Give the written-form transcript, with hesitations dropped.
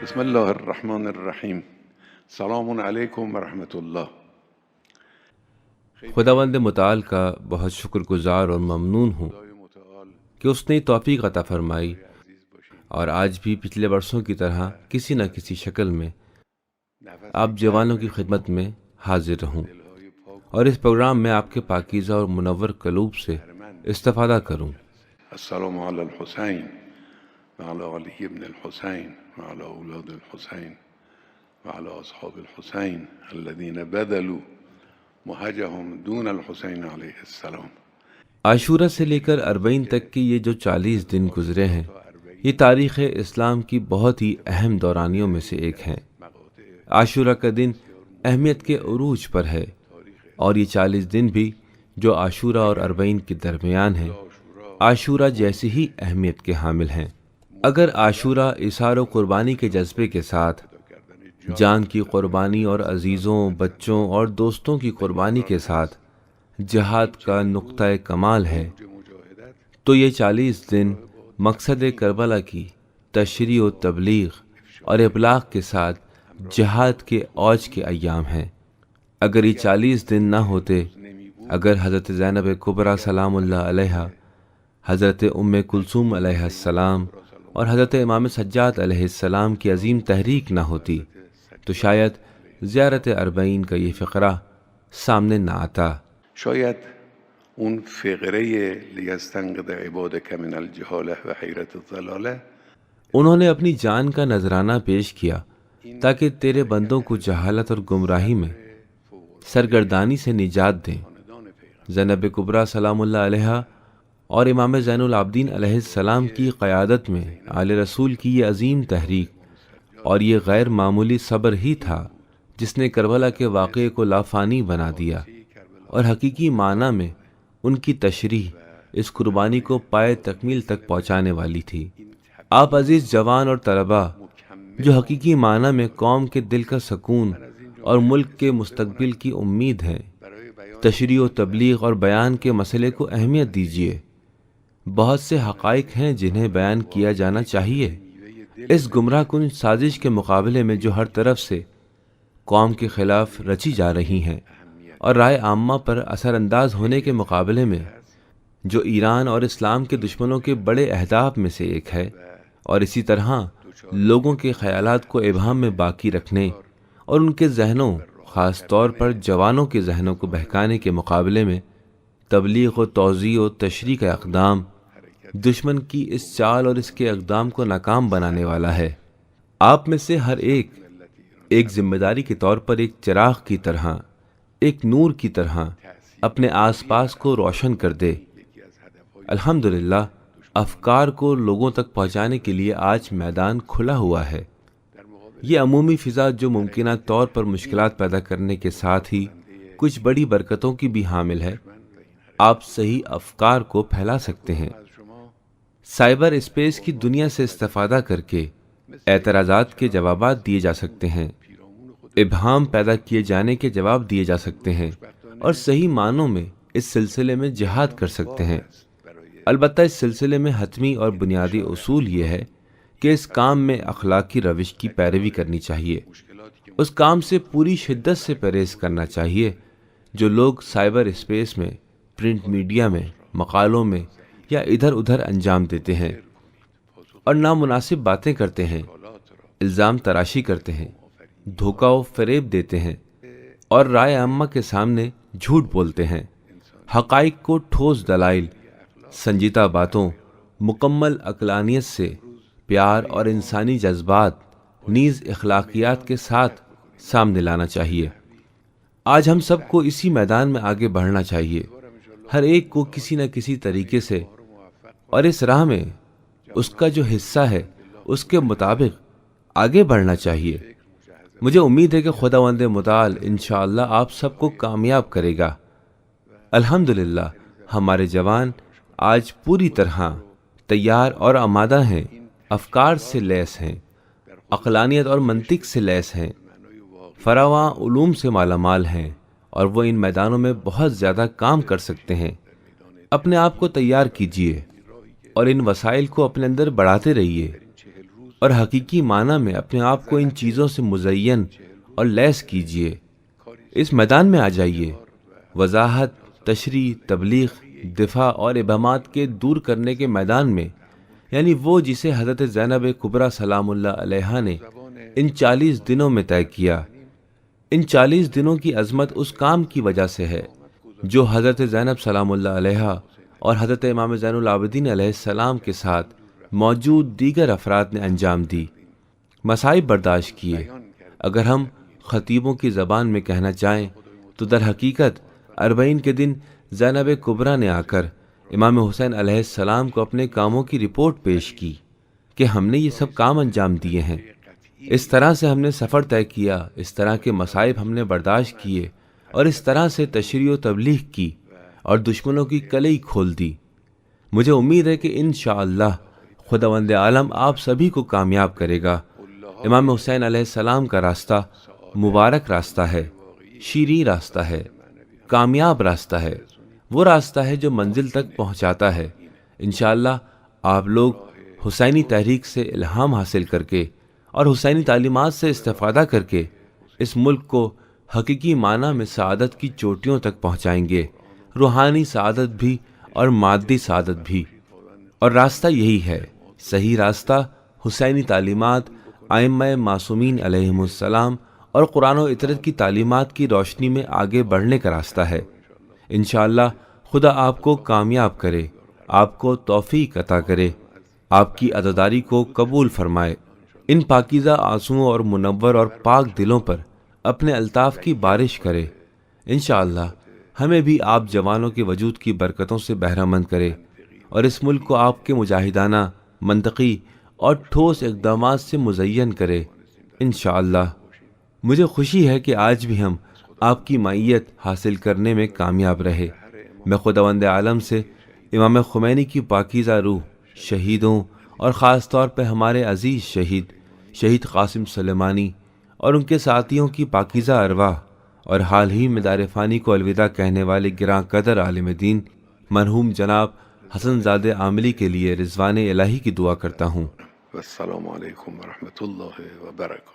بسم الله الرحمن الرحیم. سلام علیکم ورحمۃ اللہ. خداوند متعال کا بہت شکر گزار اور ممنون ہوں کہ اس نے توفیق عطا فرمائی اور آج بھی پچھلے برسوں کی طرح کسی نہ کسی شکل میں آپ جوانوں کی خدمت میں حاضر رہوں اور اس پروگرام میں آپ کے پاکیزہ اور منور قلوب سے استفادہ کروں. السلام علی الحسین وعلی علی ابن الحسین وعلی اولاد الحسین وعلی اصحاب الحسین الذین بذلوا مہجهم دون الحسین علیہ السلام. عاشورہ سے لے کر اربعین تک کے یہ جو 40 دن گزرے ہیں، یہ تاریخ اسلام کی بہت ہی اہم دورانیوں میں سے ایک ہیں. عاشورہ کا دن اہمیت کے عروج پر ہے اور یہ 40 دن بھی جو عاشورہ اور اربعین کے درمیان ہیں، عاشورہ جیسی ہی اہمیت کے حامل ہیں. اگر عاشورہ اثار و قربانی کے جذبے کے ساتھ جان کی قربانی اور عزیزوں، بچوں اور دوستوں کی قربانی کے ساتھ جہاد کا نقطۂ کمال ہے، تو یہ 40 دن مقصد کربلا کی تشریح و تبلیغ اور ابلاغ کے ساتھ جہاد کے اوج کے ایام ہیں. اگر یہ 40 دن نہ ہوتے، اگر حضرت زینب کبریٰ سلام اللہ علیہا، حضرت ام کلثوم علیہ السلام اور حضرت امام سجاد علیہ السلام کی عظیم تحریک نہ ہوتی، تو شاید زیارت اربعین کا یہ فقرہ سامنے نہ آتا. شاید اون فقره لیستنقذ عبادک من الجهاله و حیرت الضلاله انہوں نے اپنی جان کا نذرانہ پیش کیا تاکہ تیرے بندوں کو جہالت اور گمراہی میں سرگردانی سے نجات دیں. زینب کبریٰ سلام اللہ علیہا اور امام زین العابدین علیہ السلام کی قیادت میں آل رسول کی یہ عظیم تحریک اور یہ غیر معمولی صبر ہی تھا جس نے کربلا کے واقعے کو لافانی بنا دیا اور حقیقی معنی میں ان کی تشریح اس قربانی کو پائے تکمیل تک پہنچانے والی تھی. آپ عزیز جوان اور طلباء جو حقیقی معنی میں قوم کے دل کا سکون اور ملک کے مستقبل کی امید ہیں، تشریح و تبلیغ اور بیان کے مسئلے کو اہمیت دیجیے. بہت سے حقائق ہیں جنہیں بیان کیا جانا چاہیے. اس گمراہ کن سازش کے مقابلے میں جو ہر طرف سے قوم کے خلاف رچی جا رہی ہیں اور رائے عامہ پر اثر انداز ہونے کے مقابلے میں جو ایران اور اسلام کے دشمنوں کے بڑے اہداف میں سے ایک ہے، اور اسی طرح لوگوں کے خیالات کو ابہام میں باقی رکھنے اور ان کے ذہنوں، خاص طور پر جوانوں کے ذہنوں کو بہکانے کے مقابلے میں تبلیغ و توضیح و تشریح کا اقدام دشمن کی اس چال اور اس کے اقدام کو ناکام بنانے والا ہے. آپ میں سے ہر ایک ذمہ داری کے طور پر ایک چراغ کی طرح، ایک نور کی طرح اپنے آس پاس کو روشن کر دے. الحمدللہ افکار کو لوگوں تک پہنچانے کے لیے آج میدان کھلا ہوا ہے. یہ عمومی فضا جو ممکنہ طور پر مشکلات پیدا کرنے کے ساتھ ہی کچھ بڑی برکتوں کی بھی حامل ہے. آپ صحیح افکار کو پھیلا سکتے ہیں. سائبر اسپیس کی دنیا سے استفادہ کر کے اعتراضات کے جوابات دیے جا سکتے ہیں، ابہام پیدا کیے جانے کے جواب دیے جا سکتے ہیں اور صحیح معنوں میں اس سلسلے میں جہاد کر سکتے ہیں. البتہ اس سلسلے میں حتمی اور بنیادی اصول یہ ہے کہ اس کام میں اخلاقی روش کی پیروی کرنی چاہیے. اس کام سے پوری شدت سے پرہیز کرنا چاہیے جو لوگ سائبر اسپیس میں، پرنٹ میڈیا میں، مقالوں میں یا ادھر ادھر انجام دیتے ہیں اور نامناسب باتیں کرتے ہیں، الزام تراشی کرتے ہیں، دھوکہ و فریب دیتے ہیں اور رائے عامہ کے سامنے جھوٹ بولتے ہیں. حقائق کو ٹھوس دلائل، سنجیدہ باتوں، مکمل عقلانیت سے، پیار اور انسانی جذبات نیز اخلاقیات کے ساتھ سامنے لانا چاہیے. آج ہم سب کو اسی میدان میں آگے بڑھنا چاہیے. ہر ایک کو کسی نہ کسی طریقے سے اور اس راہ میں اس کا جو حصہ ہے اس کے مطابق آگے بڑھنا چاہیے. مجھے امید ہے کہ خداوند متعال انشاءاللہ آپ سب کو کامیاب کرے گا. الحمدللہ ہمارے جوان آج پوری طرح تیار اور آمادہ ہیں، افکار سے لیس ہیں، عقلانیت اور منطق سے لیس ہیں، فراواں علوم سے مالا مال ہیں اور وہ ان میدانوں میں بہت زیادہ کام کر سکتے ہیں. اپنے آپ کو تیار کیجیے اور ان وسائل کو اپنے اندر بڑھاتے رہیے اور حقیقی معنی میں اپنے آپ کو ان چیزوں سے مزین اور لیس کیجیے۔ اس میدان میں آ جائیے، وضاحت، تشریح، تبلیغ، دفاع اور ابہامات کے دور کرنے کے میدان میں، یعنی وہ جسے حضرت زینب کبریٰ سلام اللہ علیہا نے ان 40 دنوں میں طے کیا۔ ان 40 دنوں کی عظمت اس کام کی وجہ سے ہے جو حضرت زینب سلام اللہ علیہا اور حضرت امام زین العابدین علیہ السلام کے ساتھ موجود دیگر افراد نے انجام دی، مصائب برداشت کیے۔ اگر ہم خطیبوں کی زبان میں کہنا چاہیں تو در حقیقت 40 کے دن زینب کبریٰ نے آ کر امام حسین علیہ السلام کو اپنے کاموں کی رپورٹ پیش کی کہ ہم نے یہ سب کام انجام دیے ہیں، اس طرح سے ہم نے سفر طے کیا، اس طرح کے مصائب ہم نے برداشت کیے، اور اس طرح سے تشریح و تبلیغ کی اور دشمنوں کی کلئی کھول دی۔ مجھے امید ہے کہ انشاءاللہ خداوند عالم آپ سبھی کو کامیاب کرے گا۔ امام حسین علیہ السلام کا راستہ مبارک راستہ ہے، شیریں راستہ ہے، کامیاب راستہ ہے، وہ راستہ ہے جو منزل تک پہنچاتا ہے۔ انشاءاللہ آپ لوگ حسینی تحریک سے الہام حاصل کر کے اور حسینی تعلیمات سے استفادہ کر کے اس ملک کو حقیقی معنی میں سعادت کی چوٹیوں تک پہنچائیں گے، روحانی سعادت بھی اور مادی سعادت بھی۔ اور راستہ یہی ہے، صحیح راستہ حسینی تعلیمات، ائمہ معصومین علیہم السلام اور قرآن و اطرت کی تعلیمات کی روشنی میں آگے بڑھنے کا راستہ ہے۔ انشاءاللہ خدا آپ کو کامیاب کرے، آپ کو توفیق عطا کرے، آپ کی عزاداری کو قبول فرمائے، ان پاکیزہ آنسوؤں اور منور اور پاک دلوں پر اپنے الطاف کی بارش کرے۔ انشاءاللہ ہمیں بھی آپ جوانوں کے وجود کی برکتوں سے بہرہ مند کرے اور اس ملک کو آپ کے مجاہدانہ، منطقی اور ٹھوس اقدامات سے مزین کرے انشاءاللہ۔ مجھے خوشی ہے کہ آج بھی ہم آپ کی معیت حاصل کرنے میں کامیاب رہے۔ میں خداوند عالم سے امام خمینی کی پاکیزہ روح، شہیدوں اور خاص طور پہ ہمارے عزیز شہید قاسم سلیمانی اور ان کے ساتھیوں کی پاکیزہ ارواح اور حال ہی میں دار فانی کو الوداع کہنے والے گراں قدر عالم دین مرحوم جناب حسن زادہ عاملی کے لیے رضوان الہی کی دعا کرتا ہوں۔ السلام علیکم ورحمۃ اللہ وبرکاتہ۔